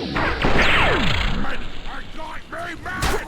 I got me mad!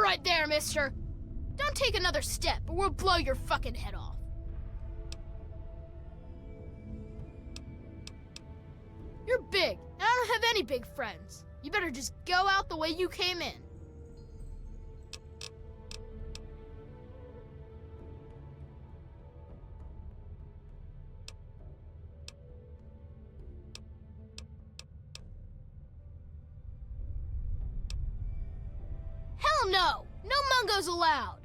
Right there, mister. Don't take another step or we'll blow your fucking head off. You're big, and I don't have any big friends. You better just go out the way you came in. Hell no! No mungos allowed!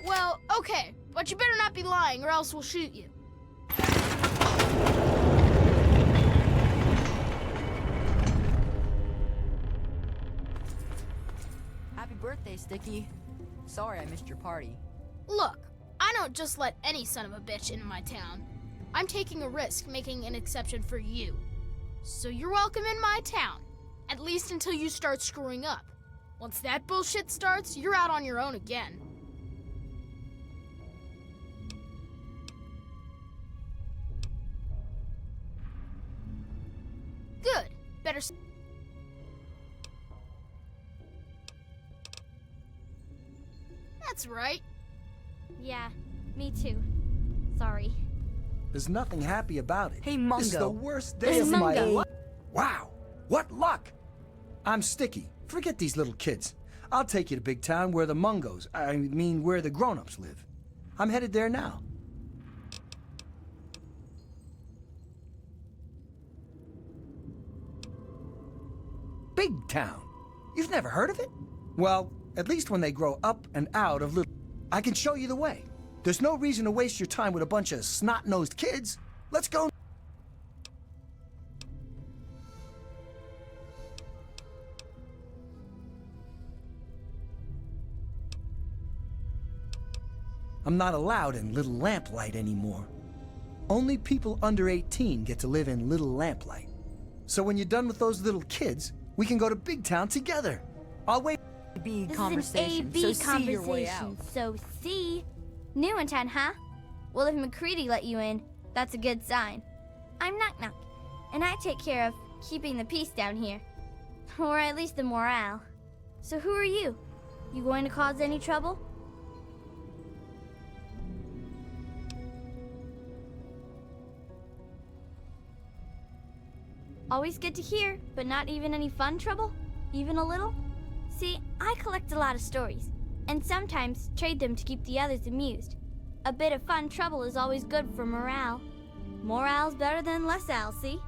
Well, okay, but you better not be lying or else we'll shoot you. Happy birthday, Sticky. Sorry I missed your party. Look, I don't just let any son of a bitch into my town. I'm taking a risk making an exception for you. So you're welcome in my town, at least until you start screwing up. Once that bullshit starts, you're out on your own again. Good. Better. That's right. Yeah, me too. Sorry. There's nothing happy about it. Hey, Mungo. This is the worst day Hey, of my Mungo. life. Wow, what luck! I'm Sticky. Forget these little kids. I'll take you to big town where the Mungos, I mean where the grown-ups live. I'm headed there now. Big town. You've never heard of it? Well, at least when they grow up and out of little... I can show you the way. There's no reason to waste your time with a bunch of snot-nosed kids. Let's go. I'm not allowed in Little Lamplight anymore. Only people under 18 get to live in Little Lamplight. So when you're done with those little kids, we can go to Big Town together. I'll wait. B This conversation. is an So AB see your way out. conversation, so C. New in town, huh? Well, if McCready let you in, that's a good sign. I'm Knock Knock, and I take care of keeping the peace down here. Or at least the morale. So who are you? You going to cause any trouble? Always good to hear, but not even any fun trouble? Even a little? See, I collect a lot of stories, and sometimes trade them to keep the others amused. A bit of fun trouble is always good for morale. Morale's better than less al, see?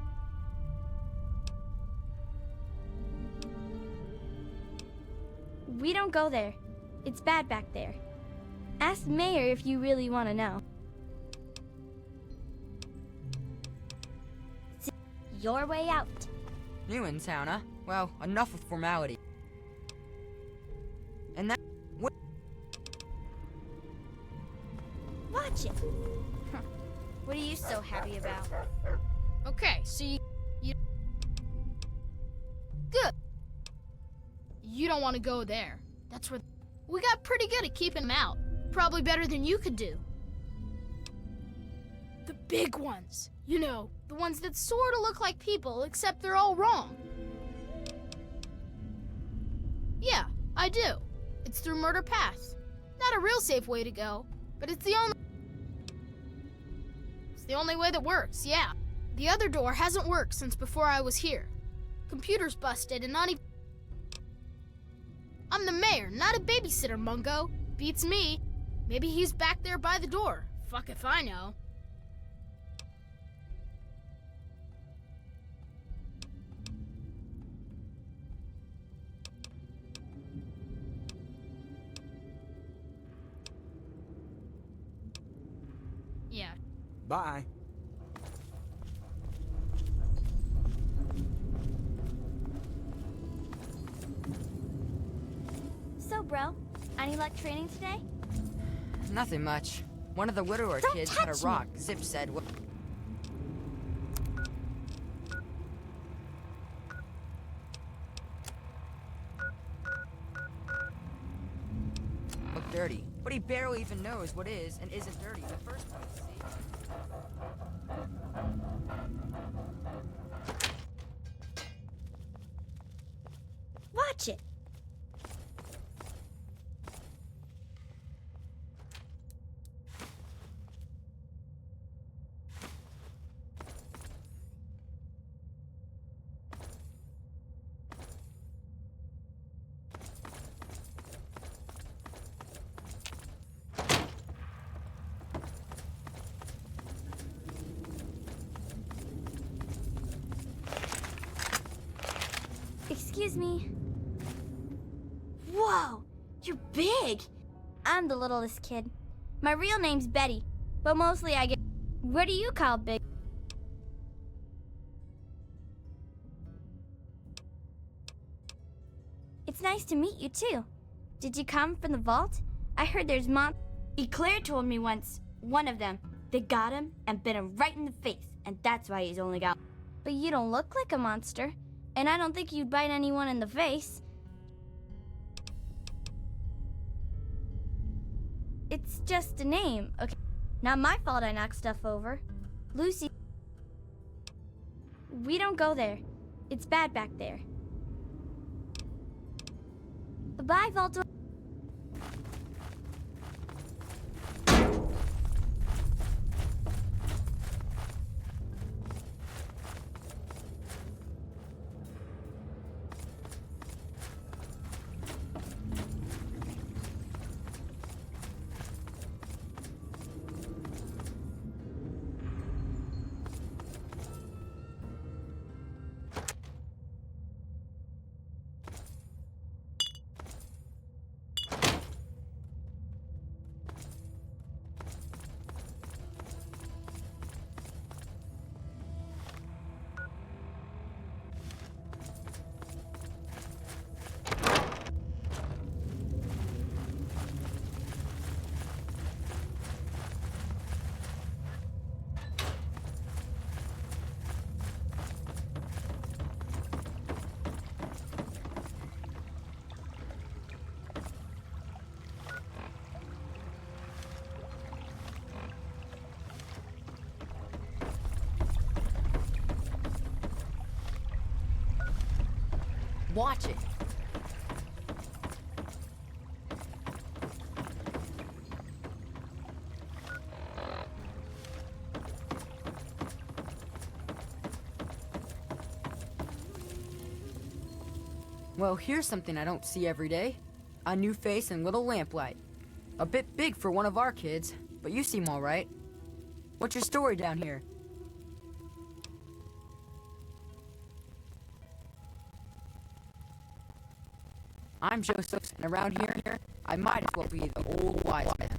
We don't go there. It's bad back there. Ask Mayor if you really want to know. See, your way out. New in town, huh? Well, enough with formality. And that... What? Watch it. Huh. What are you so happy about? Okay, so you... Good. You don't want to go there. That's where... We got pretty good at keeping them out. Probably better than you could do. The big ones. You know, the ones that sort of look like people, except they're all wrong. Yeah, I do. It's through Murder Pass. Not a real safe way to go, but it's the only way that works, yeah. The other door hasn't worked since before I was here. Computer's busted and not even... I'm the mayor, not a babysitter, Mungo. Beats me. Maybe he's back there by the door. Fuck if I know. Yeah. Bye. So, bro, any luck training today? Nothing much. One of the widower Don't kids had a touch me. rock. Zip said... Look dirty. But he barely even knows what is and isn't dirty in the first place, see? Watch it. Excuse me. Whoa, you're big. I'm the littlest kid. My real name's Betty, but mostly I get... What do you call big? It's nice to meet you, too. Did you come from the vault? I heard there's Eclair told me once, one of them, they got him and bit him right in the face, and that's why he's only got... But you don't look like a monster, and I don't think you'd bite anyone in the face. It's just a name, okay? Not my fault I knocked stuff over. Lucy... We don't go there. It's bad back there. Bye, Volto. Watch it. Well, here's something I don't see every day. A new face and little lamplight. A bit big for one of our kids, but you seem all right. What's your story down here? I'm Joseph, and around here, I might as well be the old wise man.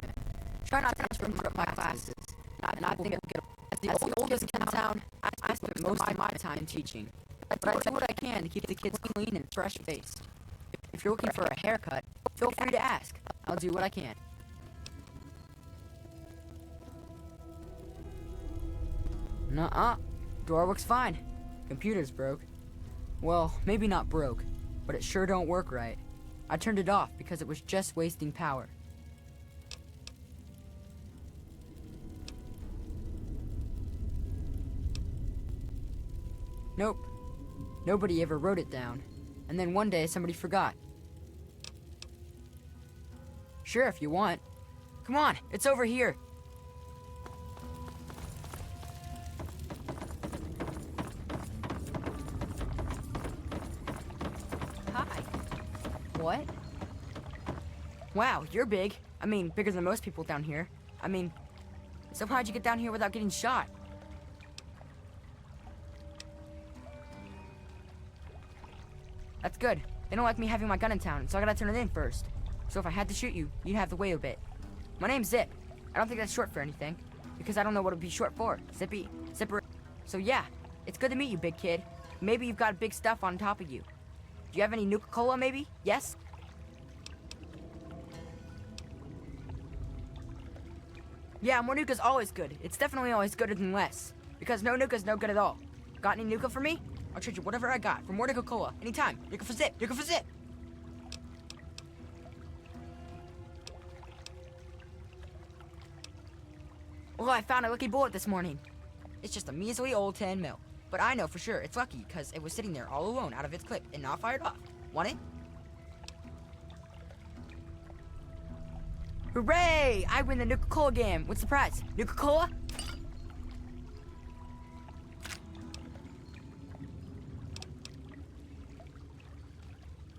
Try not to interrupt my classes, and I think as the oldest in town, I spend most of my time teaching. But I do what I can to keep the kids clean and fresh-faced. If you're looking for a haircut, feel free to ask. I'll do what I can. Nuh-uh. Door looks fine. Computer's broke. Well, maybe not broke, but it sure don't work right. I turned it off because it was just wasting power. Nope. Nobody ever wrote it down. And then one day somebody forgot. Sure, if you want. Come on, it's over here. Hi. What? Wow, you're big. I mean, bigger than most people down here. I mean, so how'd you get down here without getting shot? That's good. They don't like me having my gun in town, so I gotta turn it in first. So if I had to shoot you, you'd have to wait a bit. My name's Zip. I don't think that's short for anything, because I don't know what it'd be short for. Zippy, Zipper. So yeah, it's good to meet you, big kid. Maybe you've got big stuff on top of you. Do you have any Nuka-Cola, maybe? Yes? Yeah, more Nuka's always good. It's definitely always gooder than less, because no Nuka's no good at all. Got any Nuka for me? I'll trade you whatever I got for more Nuka-Cola. Anytime. Nuka for Zip. Nuka for Zip. Well, I found a lucky bullet this morning. It's just a measly old 10 mil. But I know for sure it's lucky because it was sitting there all alone out of its clip and not fired off. Want it? Hooray! I win the Nuka-Cola game. What's the prize? Nuka-Cola?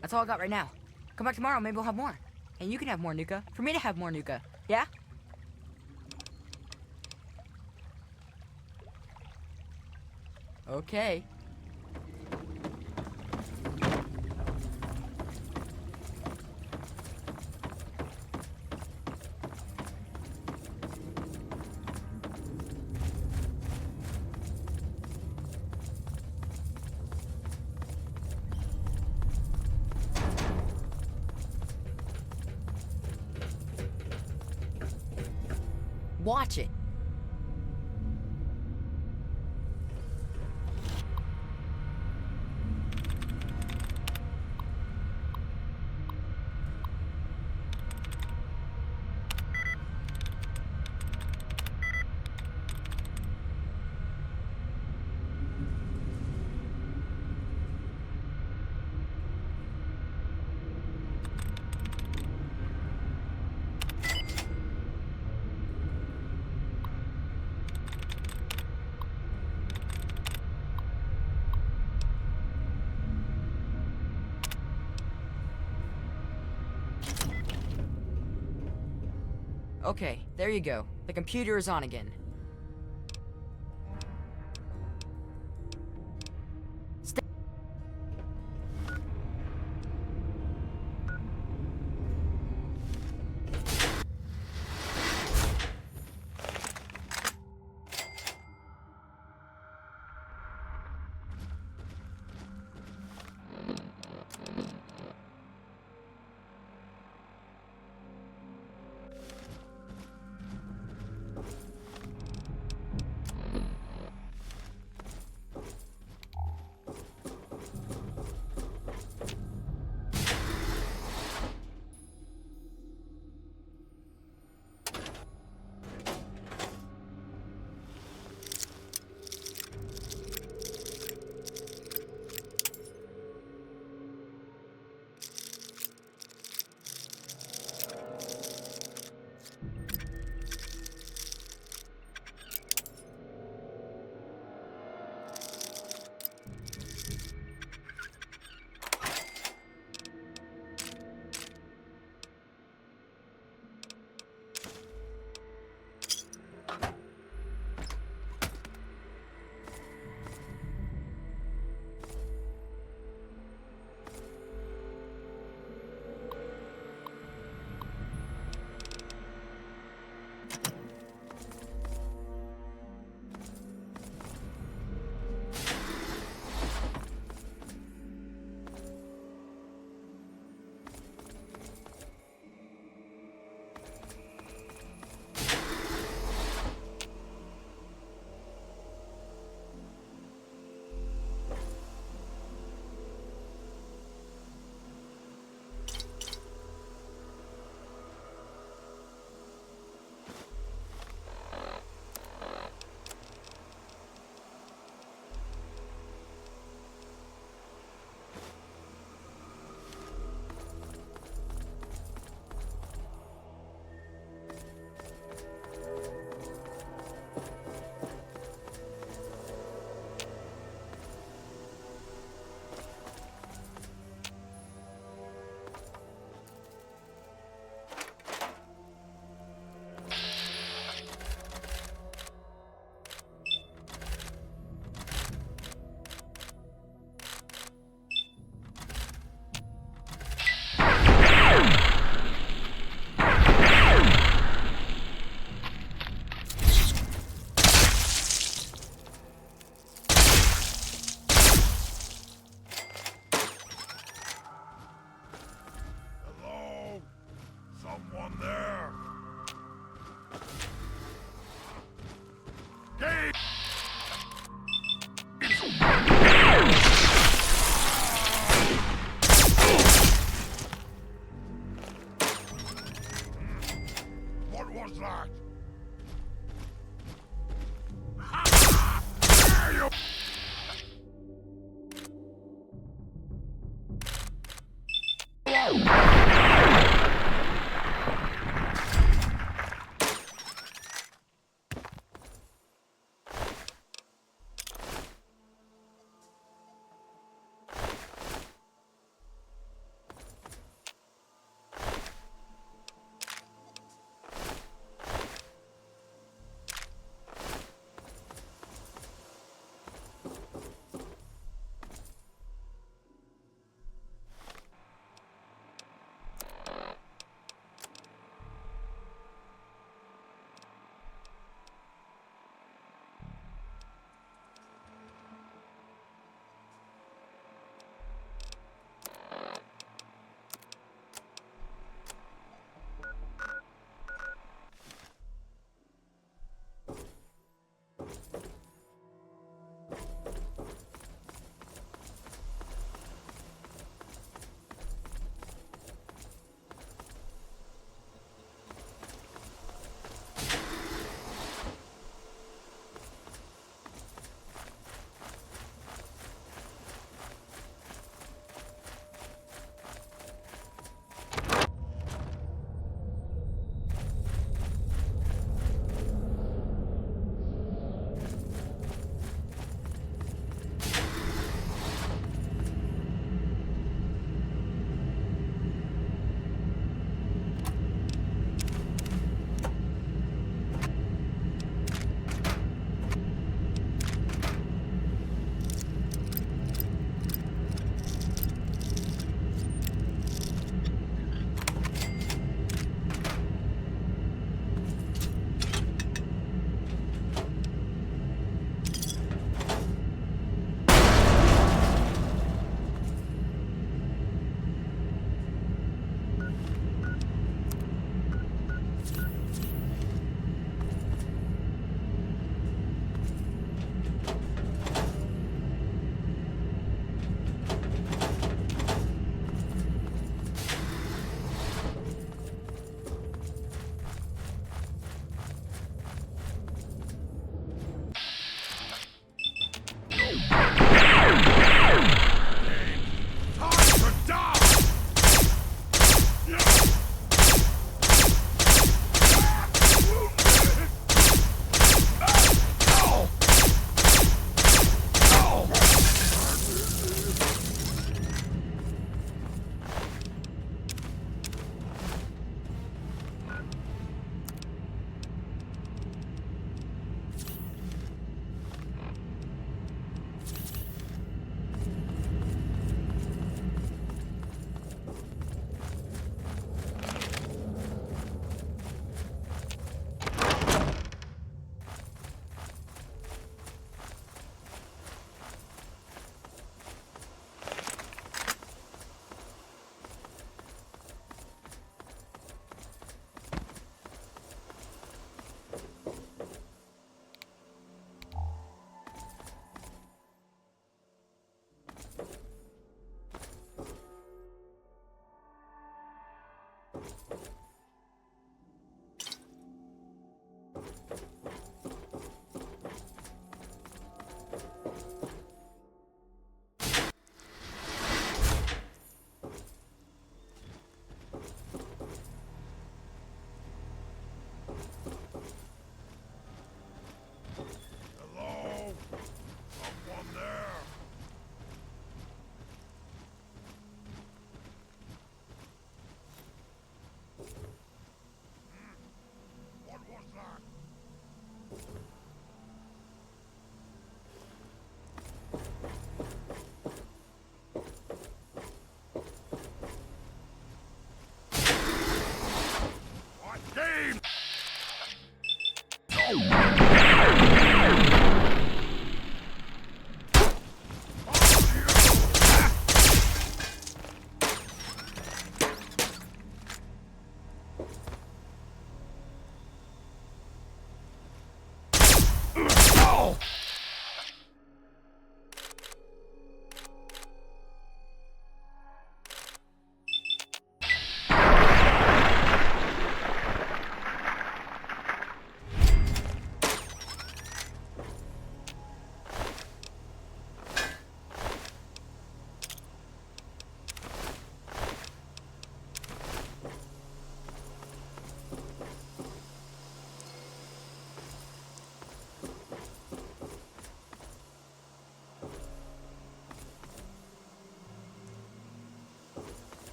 That's all I got right now. Come back tomorrow, maybe we'll have more. And you can have more Nuka. For me to have more Nuka. Yeah? Okay. Watch it. Okay, there you go. The computer is on again.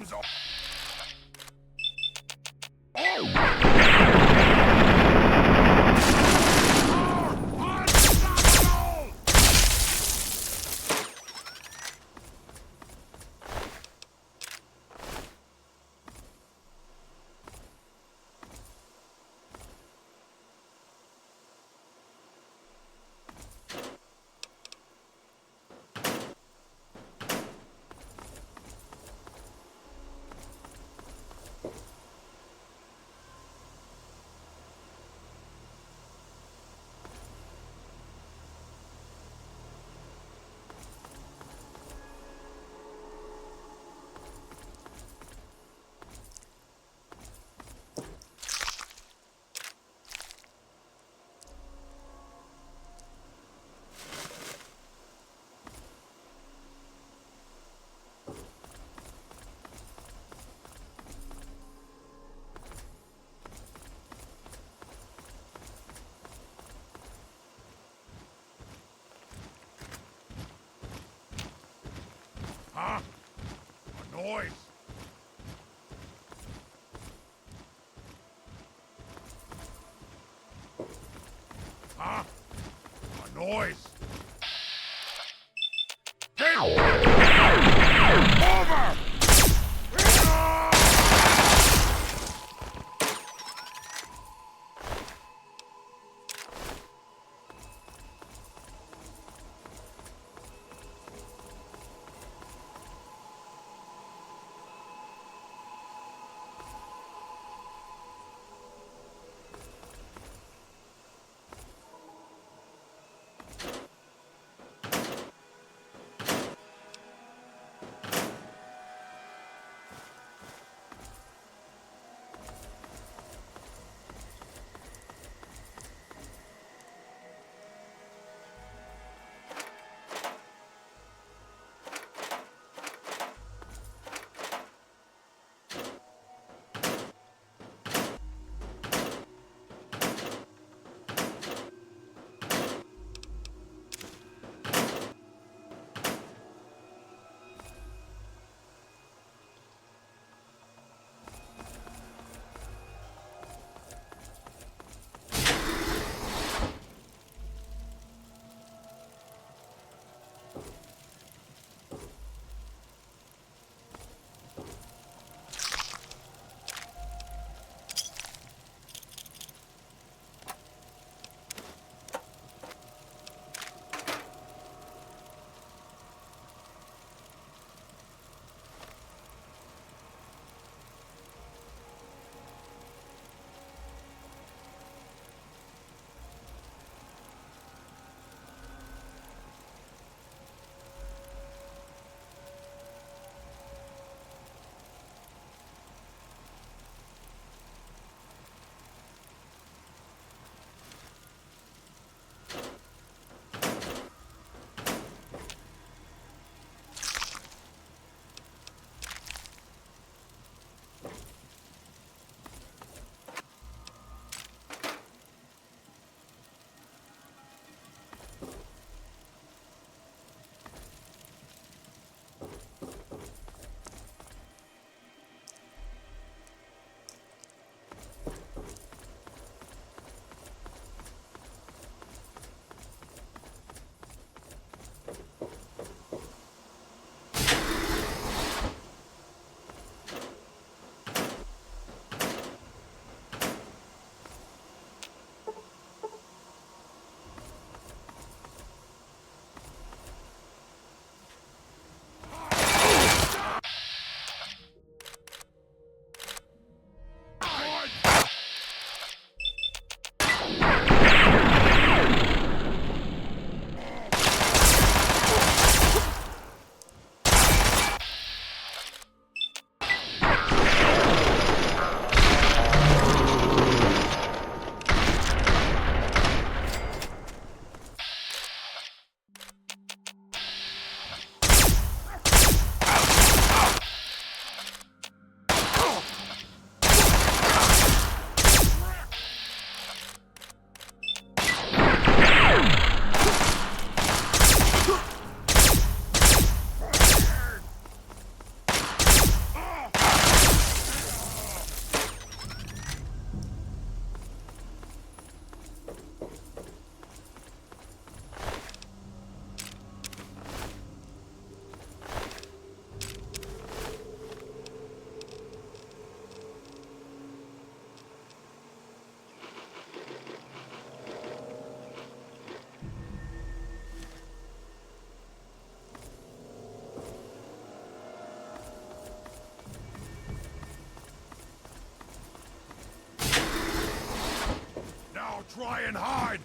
seems... Huh? A noise. Huh? A noise. Get over! try and hide.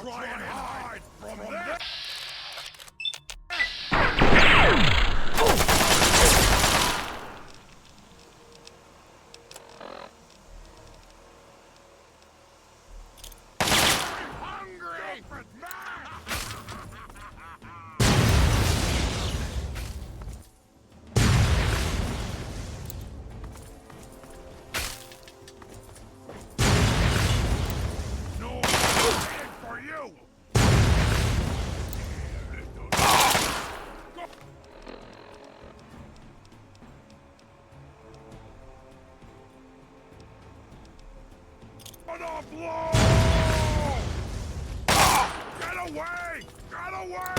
Try and hide from this! Hungry! No, for you! Gonna blow! Get away! Get away!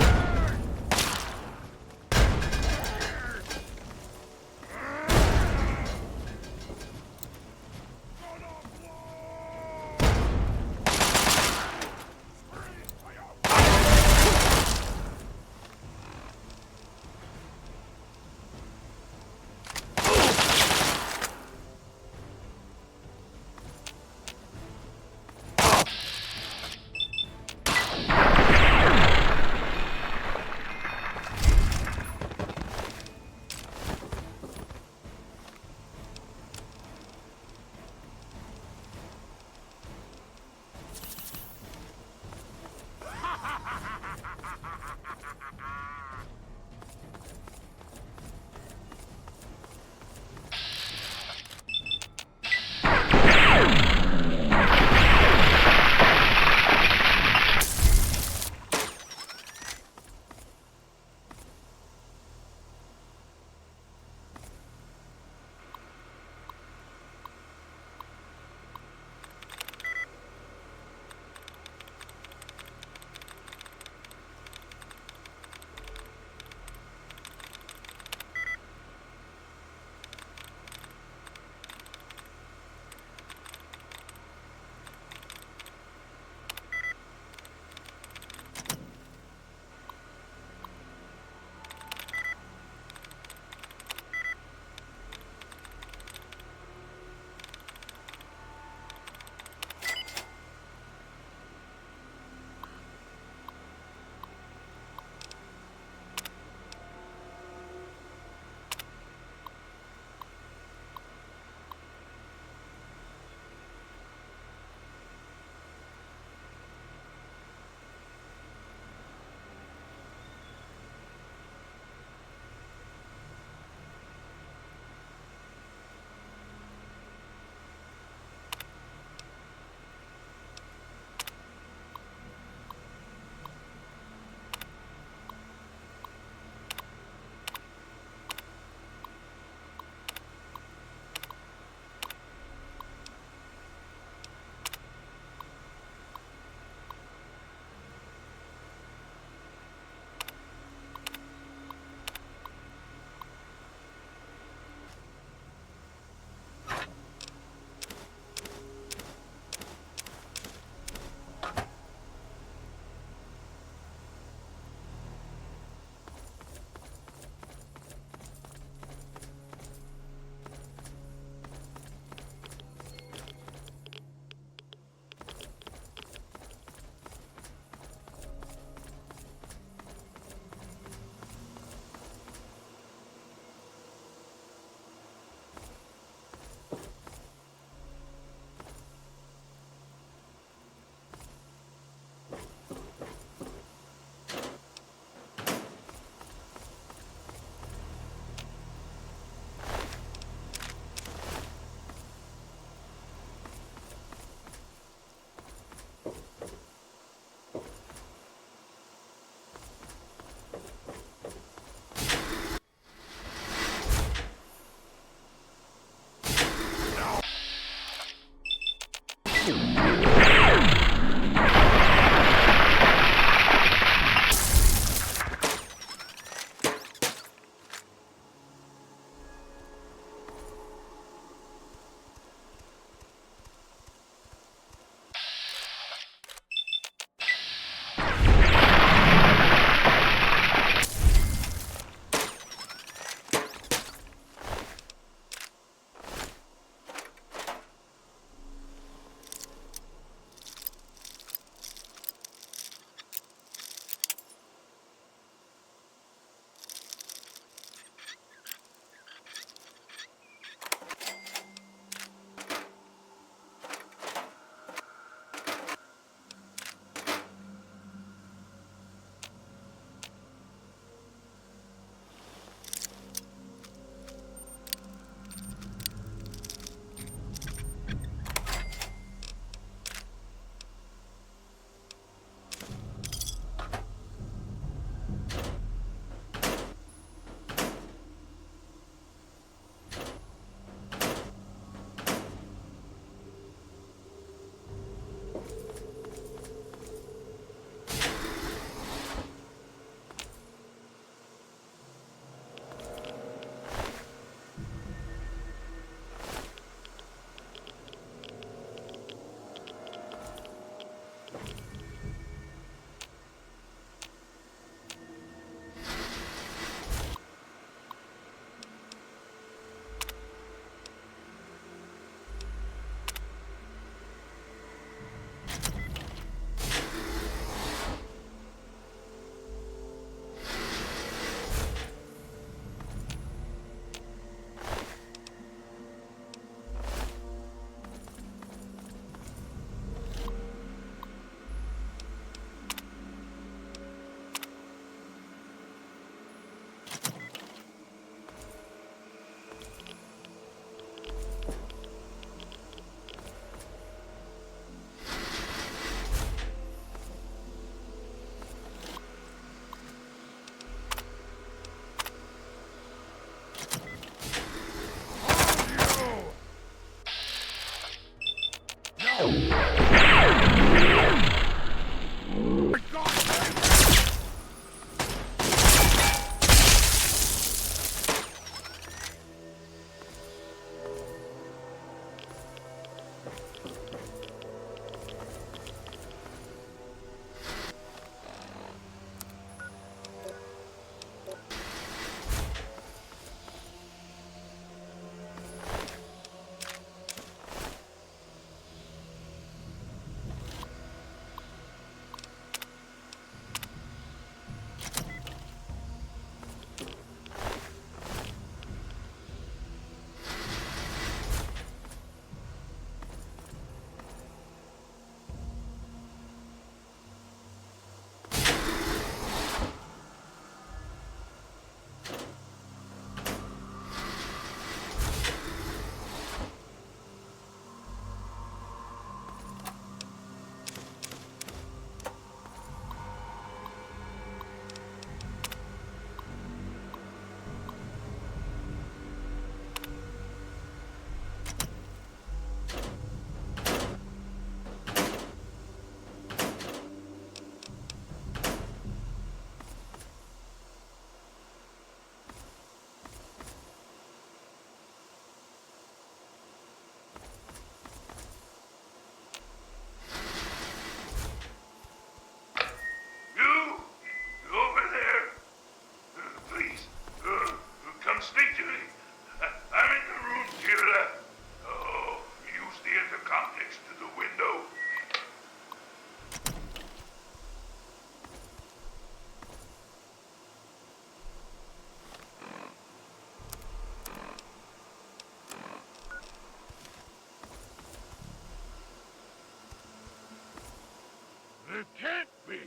It can't be.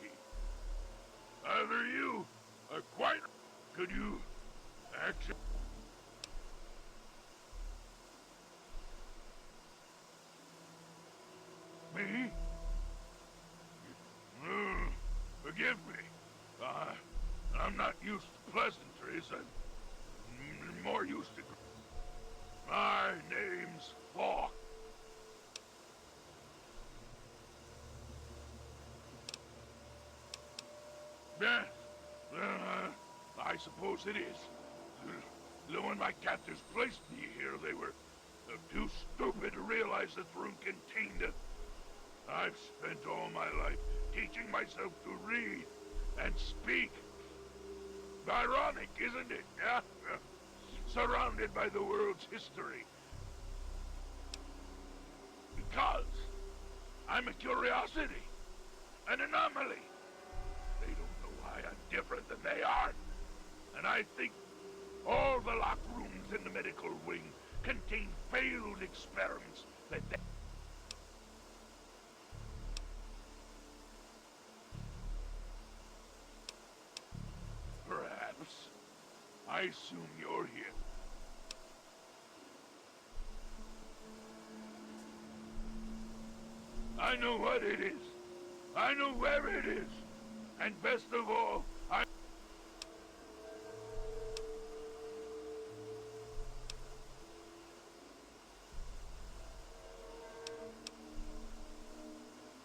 Either you are quite... Could you actually... Me? Forgive me. I'm not used to pleasantries. I'm more used to... My name's Falk. Yes. I suppose it is. When my captors placed me here, they were too stupid to realize that the room contained it. I've spent all my life teaching myself to read and speak. Ironic, isn't it? Yeah? Surrounded by the world's history. Because I'm a curiosity, an anomaly. They don't know why I'm different than they are. And I think all the locked rooms in the medical wing contain failed experiments that they... Perhaps. I assume you're here. I know what it is. I know where it is. And best of all,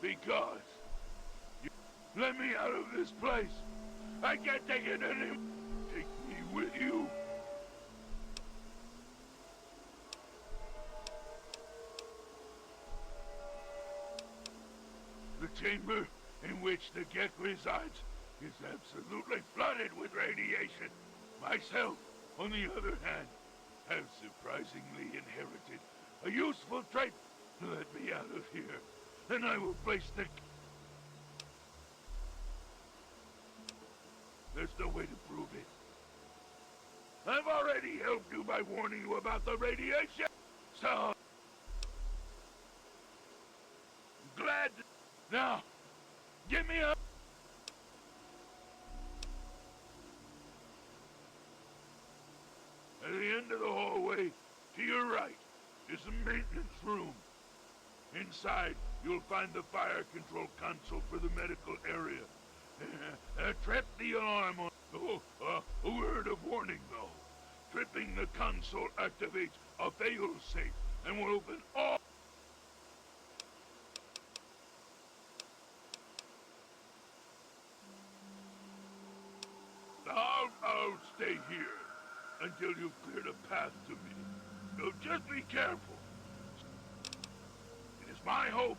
because you let me out of this place. I can't take it anymore. Take me with you. The chamber in which the Gek resides is absolutely flooded with radiation. Myself, on the other hand, have surprisingly inherited a useful trait. Let me out of here, and I will place the... There's no way to prove it. I've already helped you by warning you about the radiation, so... Glad to... Now, get me up. At the end of the hallway, to your right, is a maintenance room. Inside, you'll find the fire control console for the medical area. Trip the alarm on... a word of warning, though. Tripping the console activates a fail-safe and will open all... I'll stay here until you've cleared a path to me. So just be careful. It is my hope.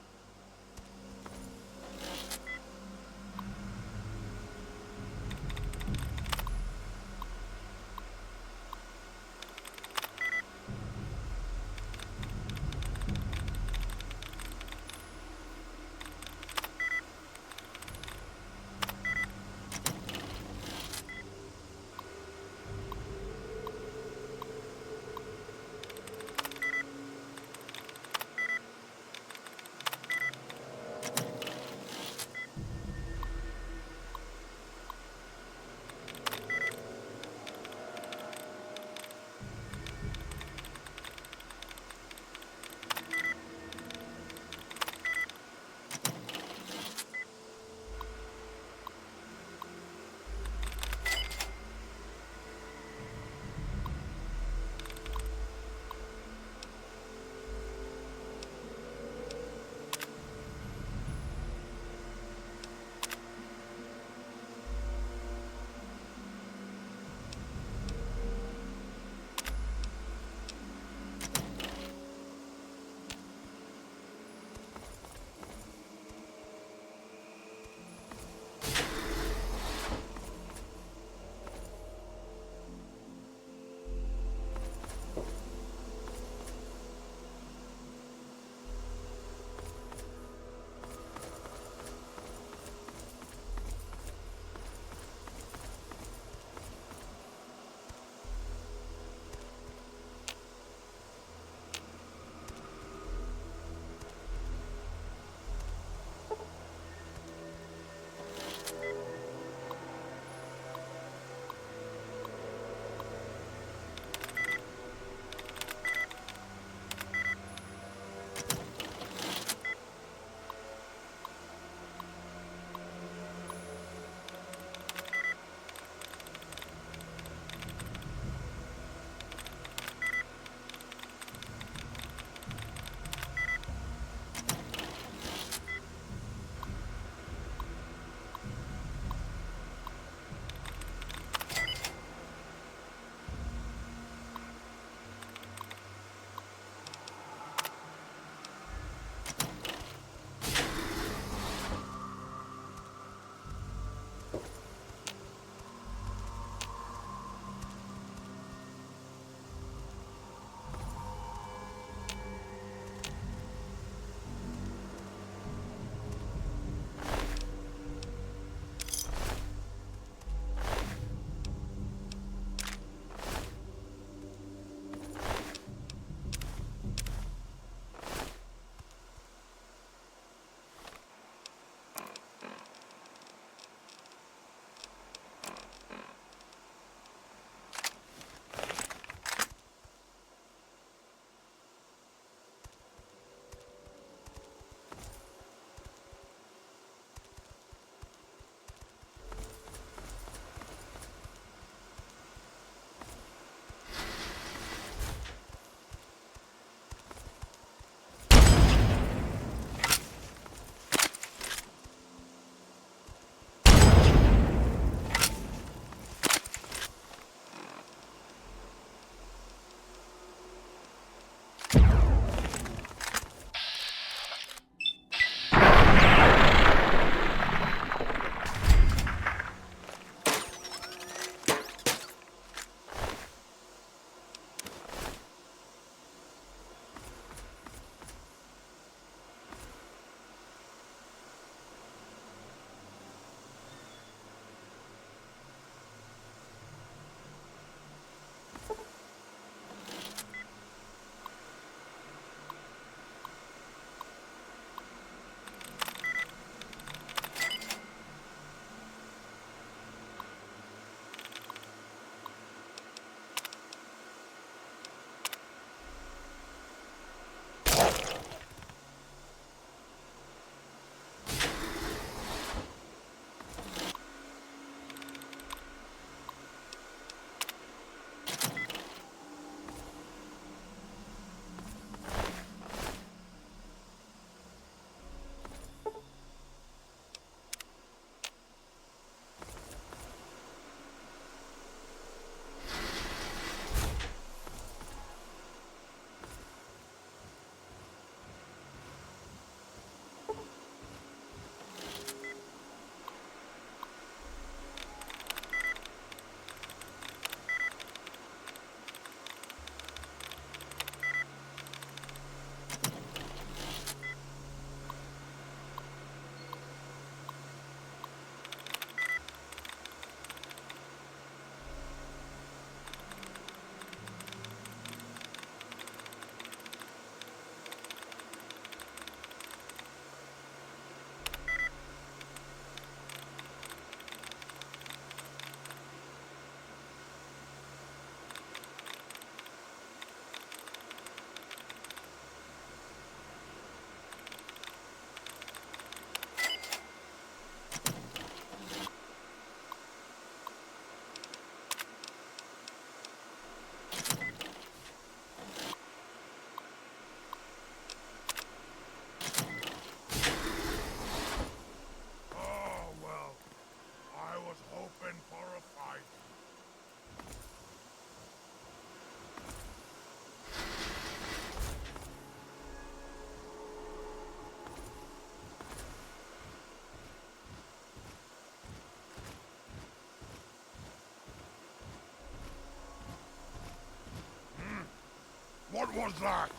was that?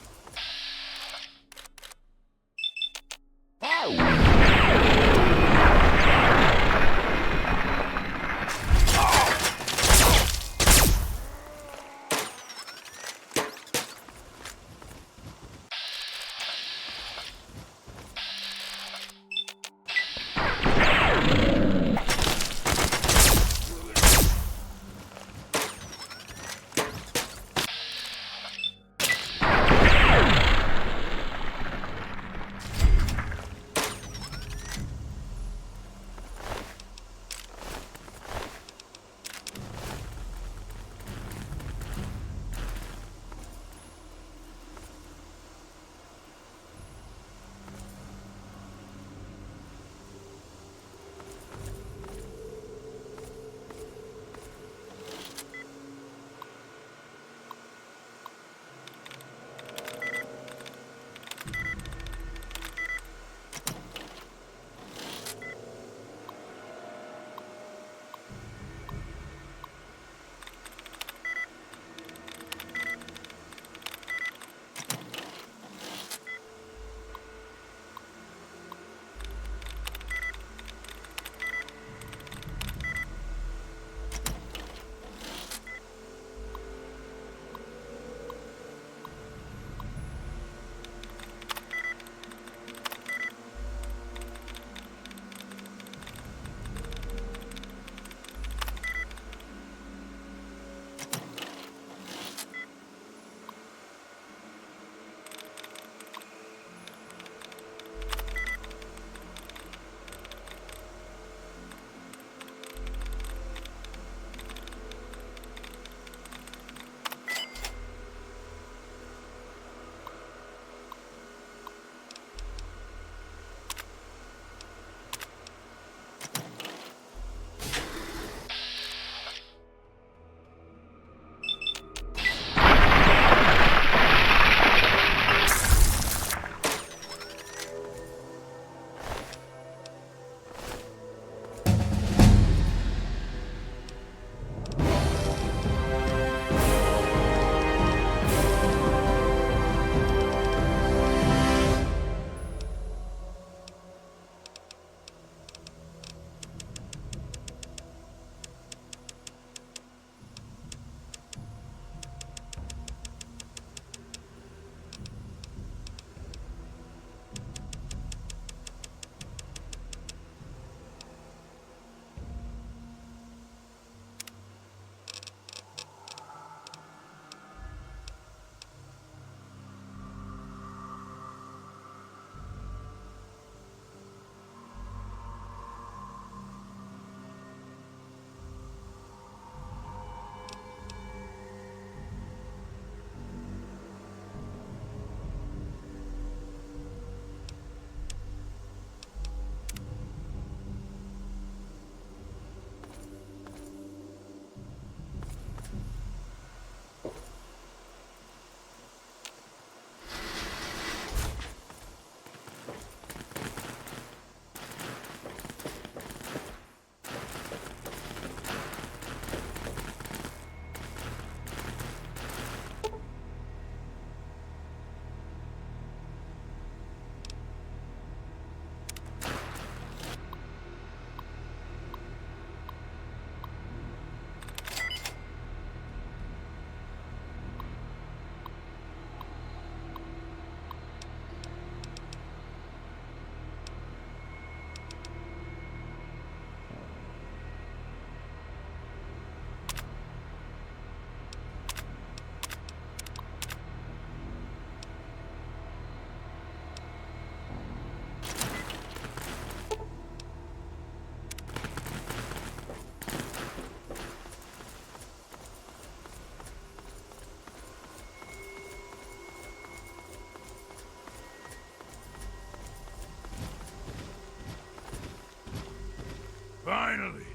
Finally!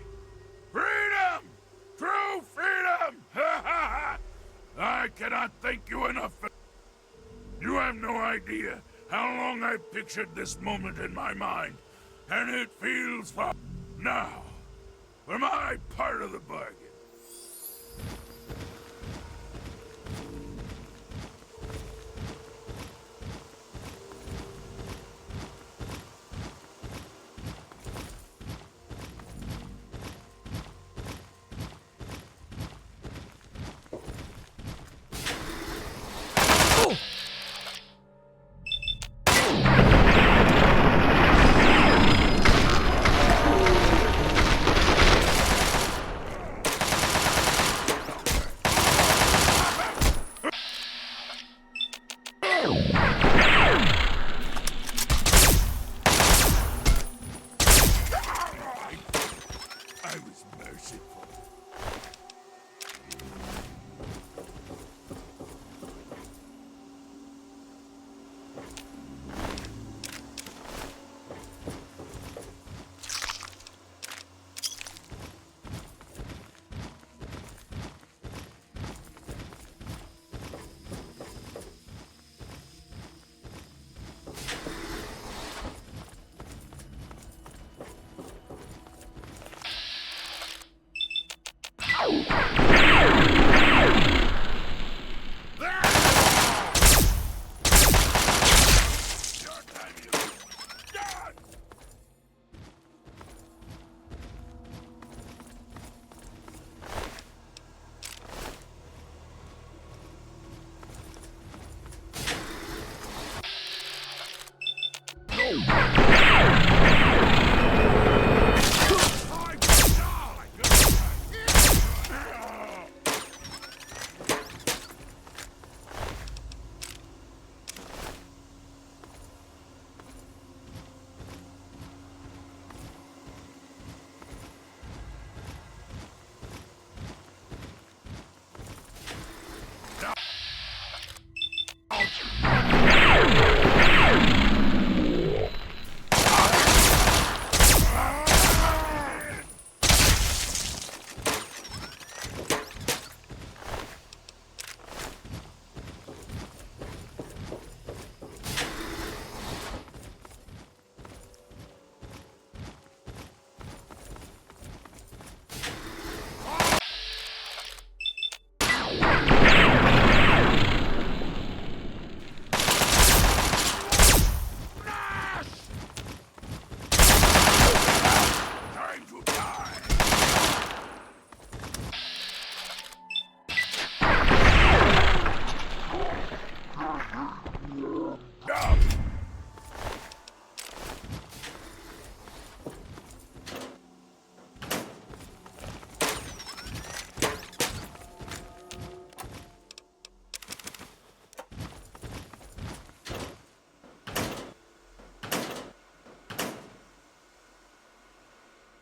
Freedom! True freedom! Ha ha ha! I cannot thank you enough for... You have no idea how long I've pictured this moment in my mind, and it feels far... Now, for my part of the bargain.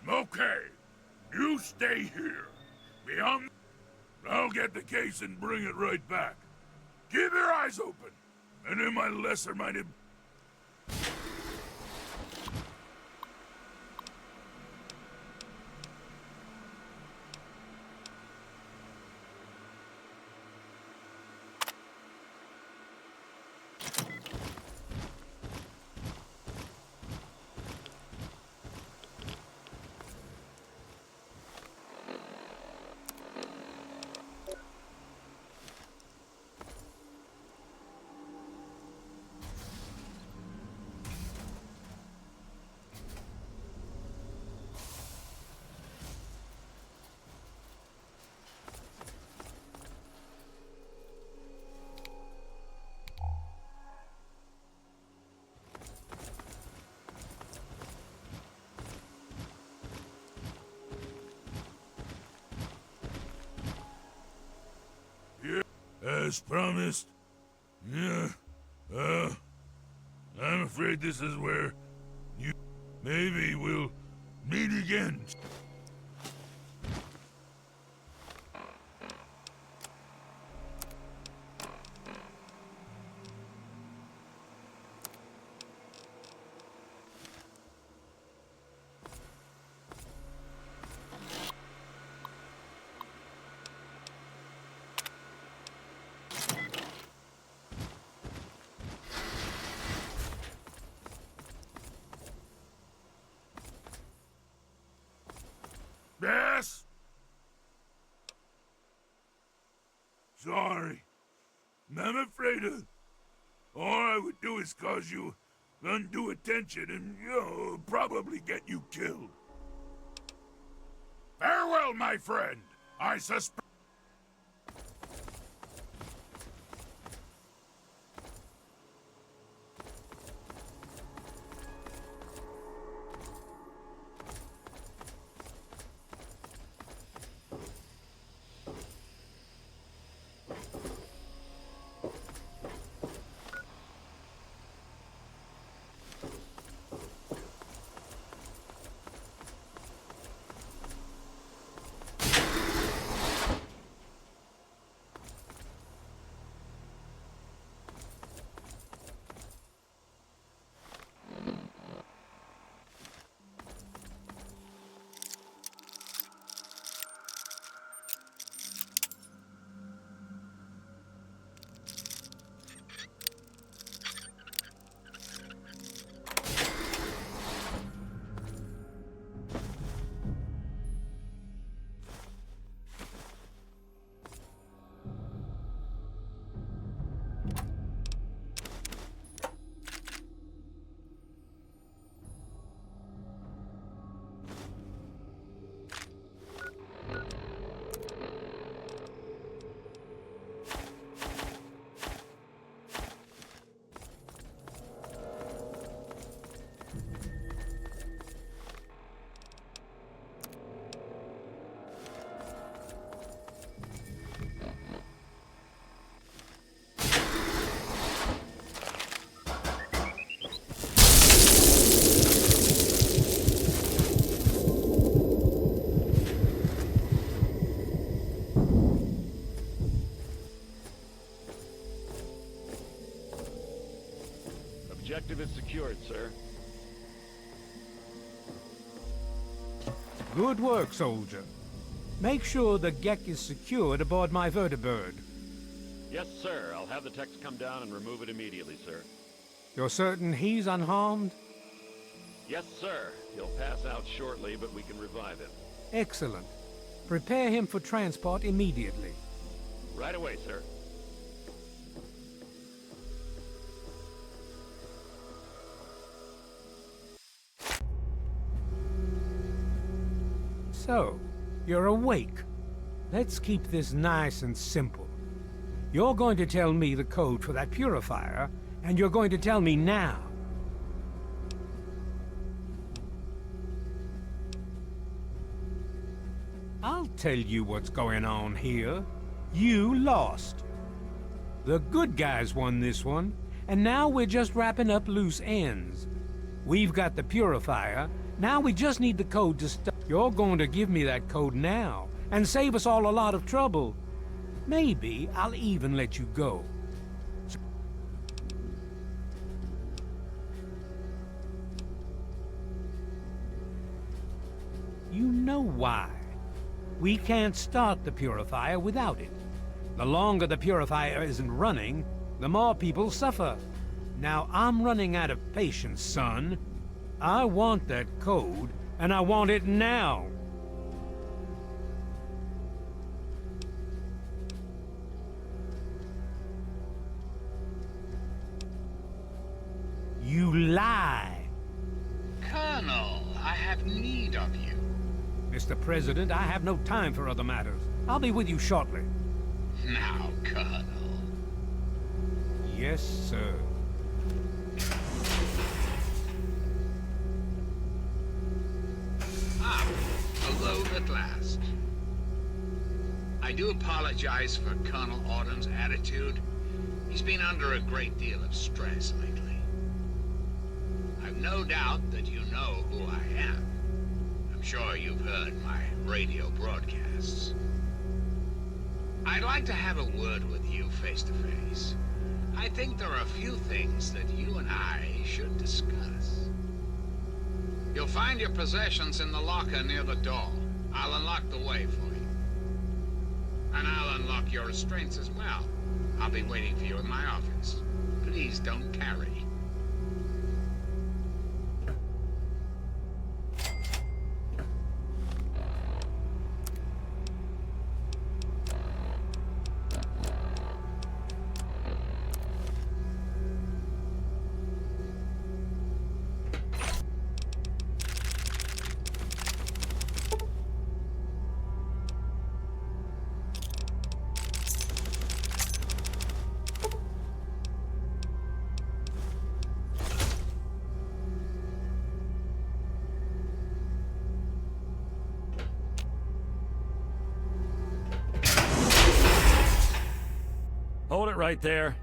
Okay, you stay here. Beyond, I'll get the case and bring it right back. Keep your eyes open, and in my lesser-minded... As promised. Yeah. I'm afraid this is where you... Maybe we'll meet again. Yes? Sorry. I'm afraid all I would do is cause you undue attention and, probably get you killed. Farewell, my friend. I suspect... sir. Good work, soldier. Make sure the Gek is secured aboard my vertibird. Yes, sir. I'll have the techs come down and remove it immediately, sir. You're certain he's unharmed? Yes, sir. He'll pass out shortly, but we can revive him. Excellent. Prepare him for transport immediately. Right away, sir. So, you're awake. Let's keep this nice and simple. You're going to tell me the code for that purifier, and you're going to tell me now. I'll tell you what's going on here. You lost. The good guys won this one, and now we're just wrapping up loose ends. We've got the purifier, now we just need the code to start. You're going to give me that code now, and save us all a lot of trouble. Maybe I'll even let you go. You know why. We can't start the purifier without it. The longer the purifier isn't running, the more people suffer. Now I'm running out of patience, son. I want that code, and I want it now. You lie. Colonel, I have need of you. Mr. President, I have no time for other matters. I'll be with you shortly. Now, Colonel. Yes, sir. Ah, alone at last. I do apologize for Colonel Autumn's attitude. He's been under a great deal of stress lately. I've no doubt that you know who I am. I'm sure you've heard my radio broadcasts. I'd like to have a word with you face to face. I think there are a few things that you and I should discuss. You'll find your possessions in the locker near the door. I'll unlock the way for you. And I'll unlock your restraints as well. I'll be waiting for you in my office. Please don't carry. Hold it right there.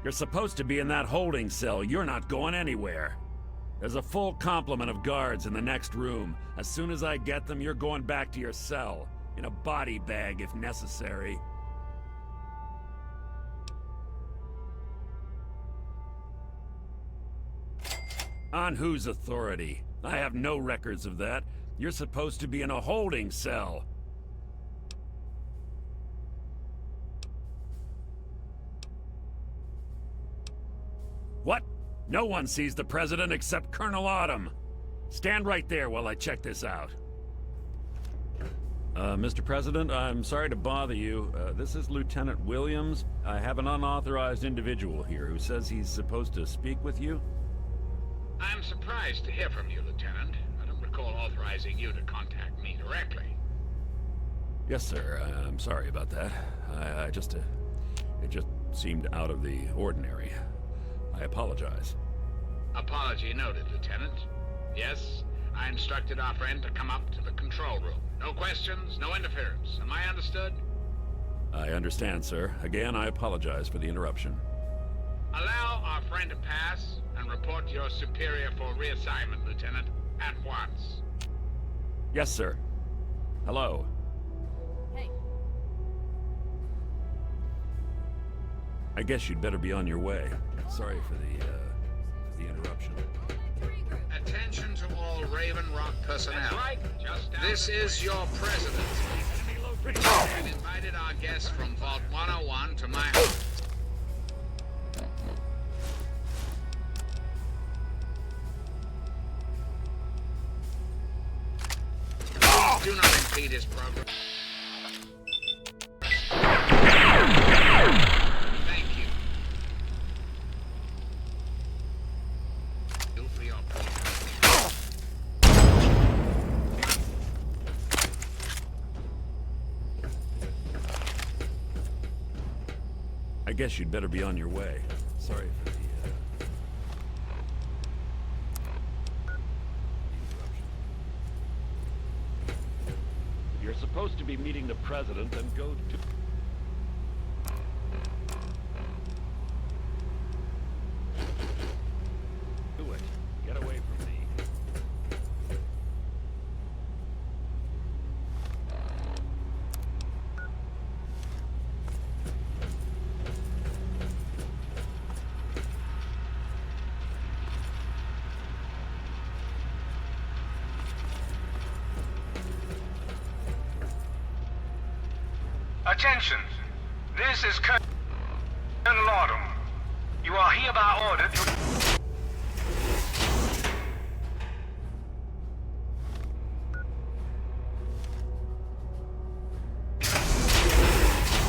You're supposed to be in that holding cell. You're not going anywhere. There's a full complement of guards in the next room. As soon as I get them, you're going back to your cell. In a body bag, if necessary. On whose authority? I have no records of that. You're supposed to be in a holding cell. What? No one sees the President except Colonel Autumn. Stand right there while I check this out. Mr. President, I'm sorry to bother you. This is Lieutenant Williams. I have an unauthorized individual here who says he's supposed to speak with you. I'm surprised to hear from you, Lieutenant. I don't recall authorizing you to contact me directly. Yes, sir. I'm sorry about that. It just seemed out of the ordinary. I apologize. Apology noted, Lieutenant. Yes, I instructed our friend to come up to the control room. No questions, no interference. Am I understood? I understand, sir. Again, I apologize for the interruption. Allow our friend to pass and report your superior for reassignment, Lieutenant, at once. Yes, sir. Hello. Hey. I guess you'd better be on your way. Sorry for the, the interruption? Attention to all Raven Rock personnel. This is your president. I've invited our guests from Vault 101 to my house. Do not impede his progress. Thank you. For your I guess you'd better be on your way. Sorry for the interruption. If you're supposed to be meeting the president, then go to... Do it. Get away from me. Attention! This is Colonel Autumn. You are hereby ordered to...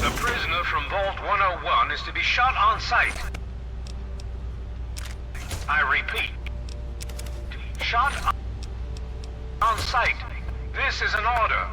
The prisoner from Vault 101 is to be shot on sight. I repeat. Shot on sight. This is an order.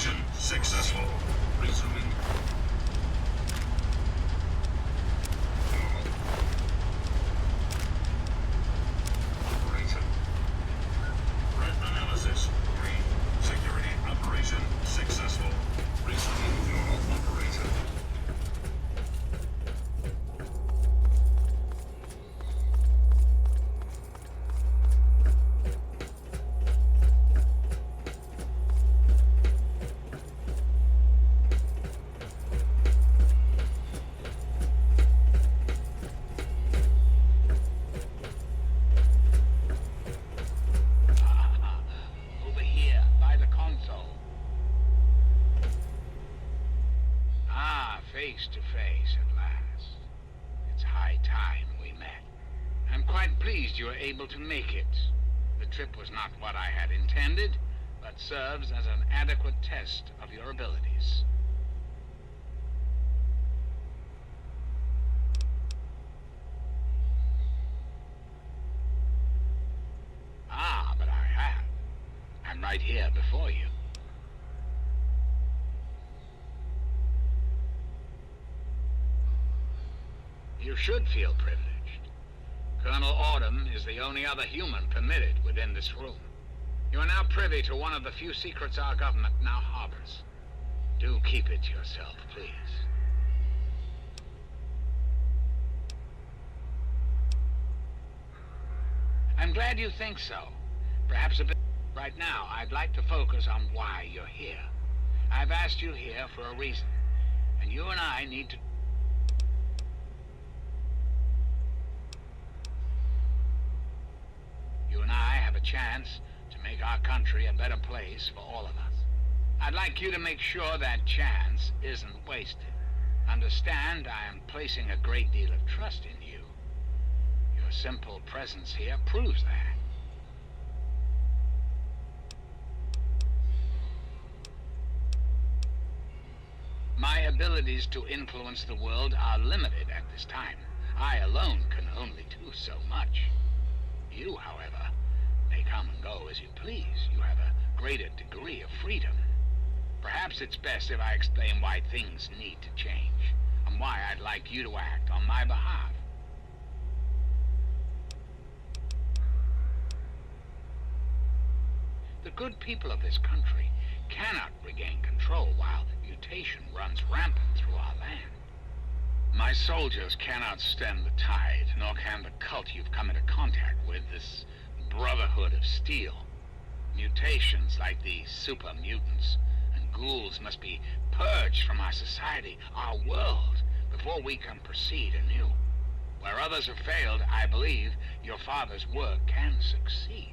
Operation successful. Resuming. Operation. Threat analysis. Green. Security operation successful. Resuming normal operation. Over here, by the console. Ah, face to face at last. It's high time we met. I'm quite pleased you were able to make it. The trip was not what I had intended, but serves as an adequate test of your abilities. Ah, but I have. I'm right here before you. You should feel privileged. Colonel Autumn is the only other human permitted within this room. You are now privy to one of the few secrets our government now harbors. Do keep it to yourself, please. I'm glad you think so. Perhaps a bit. Right now, I'd like to focus on why you're here. I've asked you here for a reason, and you and I need to... You and I have a chance to make our country a better place for all of us. I'd like you to make sure that chance isn't wasted. Understand, I am placing a great deal of trust in you. Your simple presence here proves that. My abilities to influence the world are limited at this time. I alone can only do so much. You, however, may come and go as you please. You have a greater degree of freedom. Perhaps it's best if I explain why things need to change, and why I'd like you to act on my behalf. The good people of this country cannot regain control while mutation runs rampant through our land. My soldiers cannot stem the tide, nor can the cult you've come into contact with, this Brotherhood of Steel. Mutations like the super mutants and ghouls must be purged from our society, our world, before we can proceed anew. Where others have failed, I believe your father's work can succeed.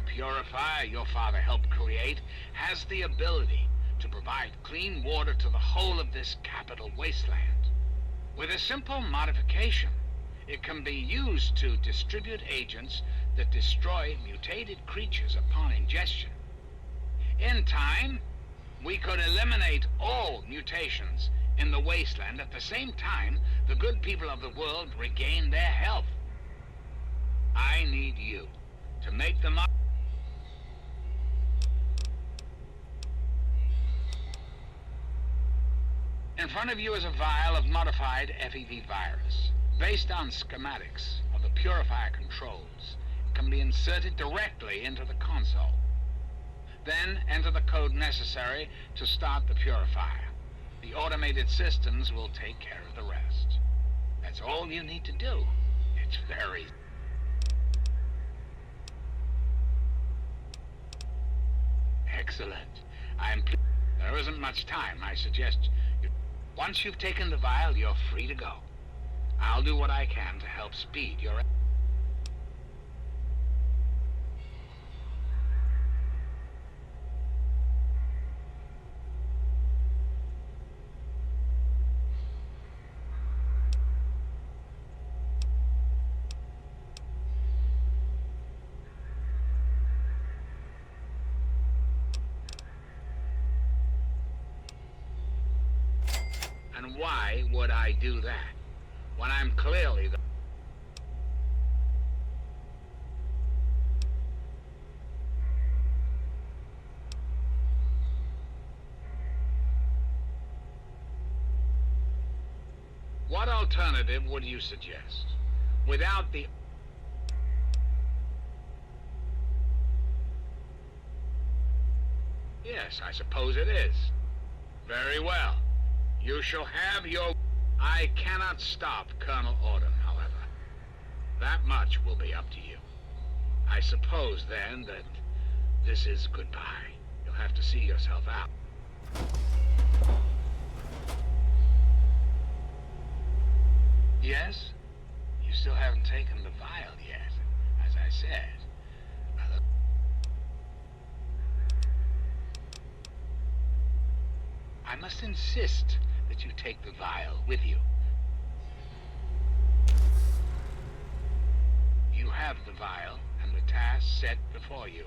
Purifier your father helped create has the ability to provide clean water to the whole of this capital wasteland. With a simple modification, it can be used to distribute agents that destroy mutated creatures upon ingestion. In time, we could eliminate all mutations in the wasteland. At the same time, the good people of the world regain their health. I need you to make the In front of you is a vial of modified FEV virus. Based on schematics of the purifier controls, it can be inserted directly into the console. Then enter the code necessary to start the purifier. The automated systems will take care of the rest. That's all you need to do. It's very... Excellent. There isn't much time. I suggest once you've taken the vial, you're free to go. I'll do what I can to help speed your... And why would I do that when I'm clearly the... What alternative would you suggest? Without the... Yes, I suppose it is. Very well. You shall have your... I cannot stop Colonel Auden, however. That much will be up to you. I suppose, then, that this is goodbye. You'll have to see yourself out. Yes? You still haven't taken the vial yet, as I said. I must insist that you take the vial with you. You have the vial and the task set before you.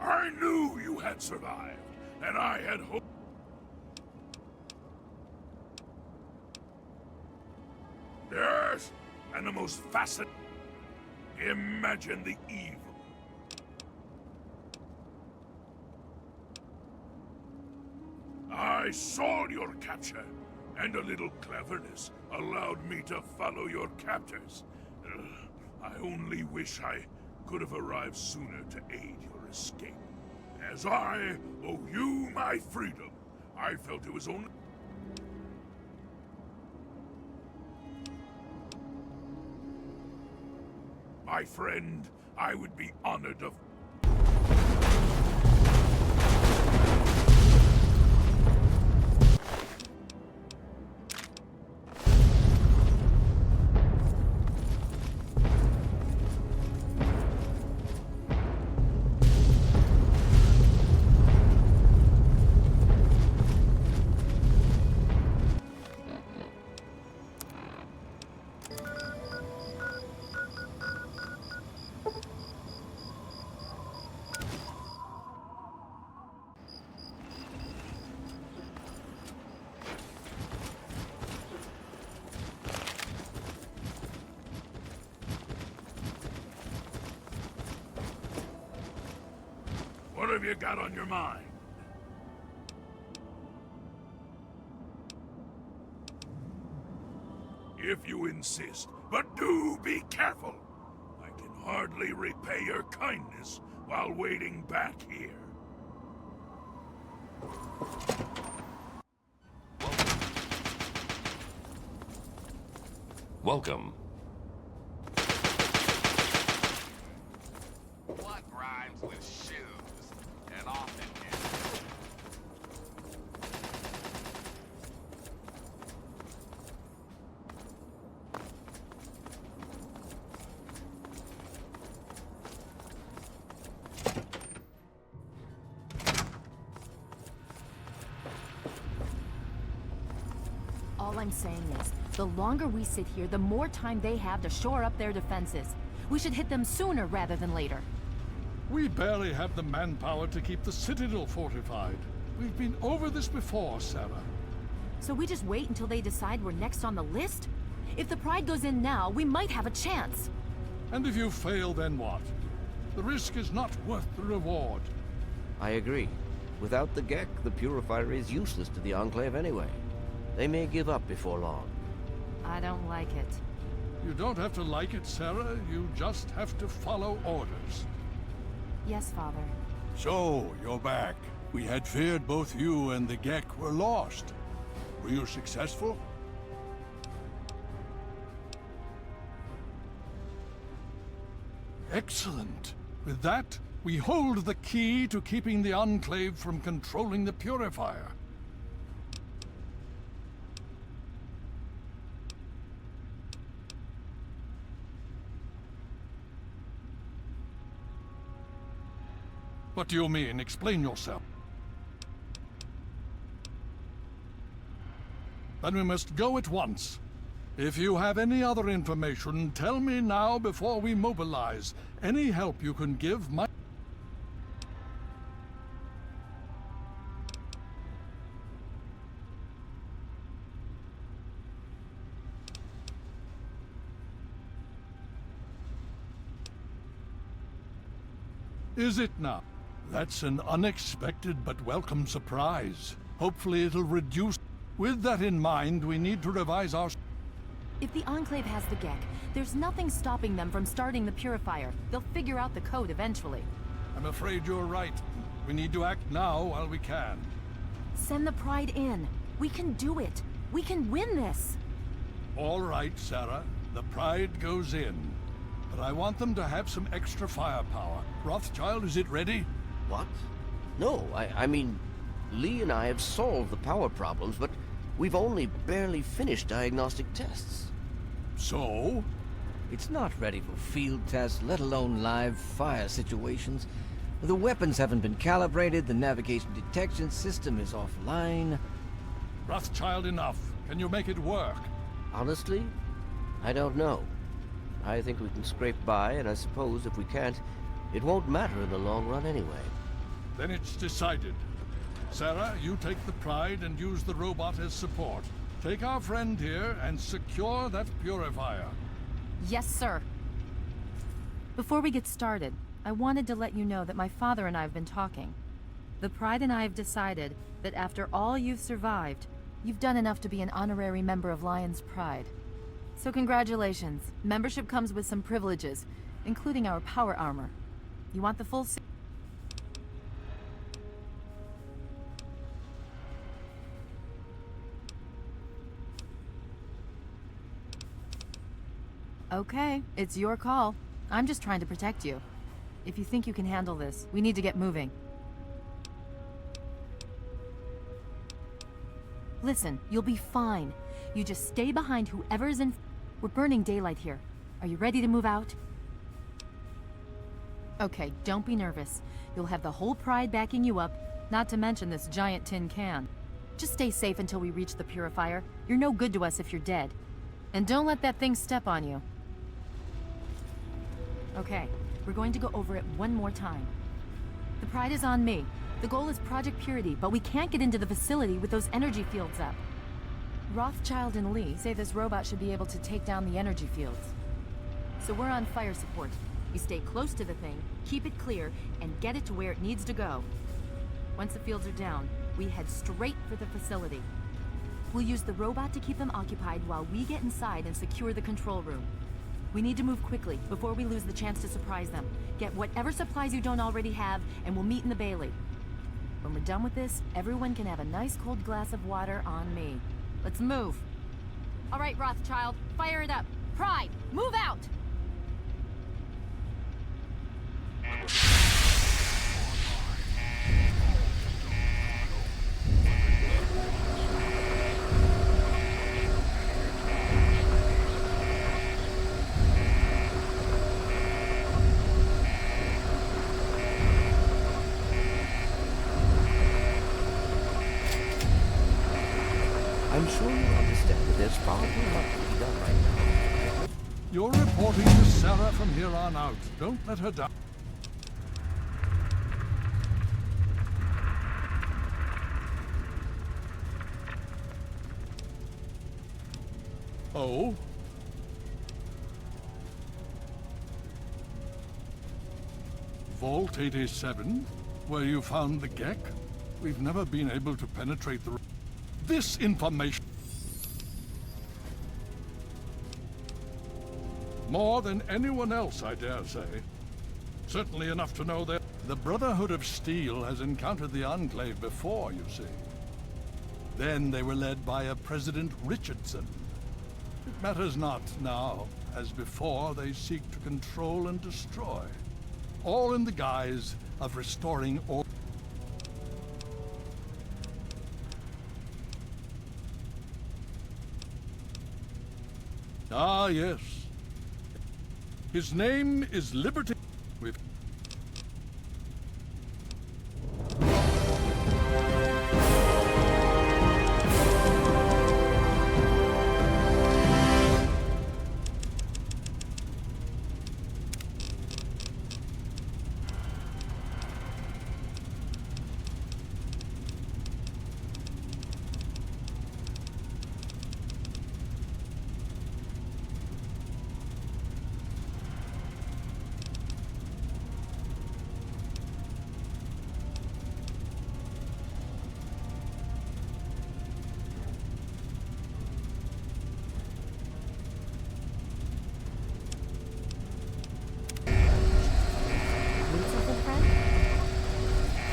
I knew you had survived, and I had hoped... Yes, and the most fascinating... Imagine the evil. I saw your capture, and a little cleverness allowed me to follow your captors. I only wish I could have arrived sooner to aid your escape. As I owe you my freedom, I felt it was only... My friend, I would be honored of... have you got on your mind? If you insist, but do be careful. I can hardly repay your kindness while waiting back here. Welcome. What rhymes with shoes and often is? All I'm saying is, the longer we sit here, the more time they have to shore up their defenses. We should hit them sooner rather than later. We barely have the manpower to keep the Citadel fortified. We've been over this before, Sarah. So we just wait until they decide we're next on the list? If the Pride goes in now, we might have a chance. And if you fail, then what? The risk is not worth the reward. I agree. Without the Gek, the Purifier is useless to the Enclave anyway. They may give up before long. I don't like it. You don't have to like it, Sarah. You just have to follow orders. Yes, Father. So, you're back. We had feared both you and the Gek were lost. Were you successful? Excellent. With that, we hold the key to keeping the Enclave from controlling the Purifier. What do you mean? Explain yourself. Then we must go at once. If you have any other information, tell me now before we mobilize. Any help you can give might... Is it now? That's an unexpected but welcome surprise. Hopefully it'll reduce... With that in mind, we need to revise our... If the Enclave has the Gek, there's nothing stopping them from starting the Purifier. They'll figure out the code eventually. I'm afraid you're right. We need to act now while we can. Send the Pride in. We can do it. We can win this. All right, Sarah. The Pride goes in. But I want them to have some extra firepower. Rothschild, is it ready? What? No, I mean, Lee and I have solved the power problems, but we've only barely finished diagnostic tests. So? It's not ready for field tests, let alone live fire situations. The weapons haven't been calibrated, the navigation detection system is offline. Rothschild, enough. Can you make it work? Honestly, I don't know. I think we can scrape by, and I suppose if we can't, it won't matter in the long run anyway. Then it's decided. Sarah, you take the Pride and use the robot as support. Take our friend here and secure that Purifier. Yes, sir. Before we get started, I wanted to let you know that my father and I have been talking. The Pride and I have decided that after all you've survived, you've done enough to be an honorary member of Lion's Pride. So congratulations. Membership comes with some privileges, including our power armor. You want the full suit? Okay, it's your call. I'm just trying to protect you. If you think you can handle this, we need to get moving. Listen, you'll be fine. You just stay behind whoever's in... We're burning daylight here. Are you ready to move out? Okay, don't be nervous. You'll have the whole Pride backing you up, not to mention this giant tin can. Just stay safe until we reach the Purifier. You're no good to us if you're dead. And don't let that thing step on you. Okay, we're going to go over it one more time. The Pride is on me. The goal is Project Purity, but we can't get into the facility with those energy fields up. Rothschild and Lee say this robot should be able to take down the energy fields. So we're on fire support. We stay close to the thing, keep it clear, and get it to where it needs to go. Once the fields are down, we head straight for the facility. We'll use the robot to keep them occupied while we get inside and secure the control room. We need to move quickly before we lose the chance to surprise them. Get whatever supplies you don't already have, and we'll meet in the Bailey. When we're done with this, everyone can have a nice cold glass of water on me. Let's move. All right, Rothschild, fire it up. Pride, move out! I'm sure you understand that there's probably not to be done right now. You're reporting to Sarah from here on out. Don't let her down. Oh? Vault 87? Where you found the Gek? We've never been able to penetrate the... This information... More than anyone else, I dare say. Certainly enough to know that the Brotherhood of Steel has encountered the Enclave before, you see. Then they were led by a President Richardson. It matters not now. As before, they seek to control and destroy. All in the guise of restoring order. Ah, yes. His name is Liberty. With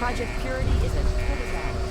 Project Purity is as good as ours.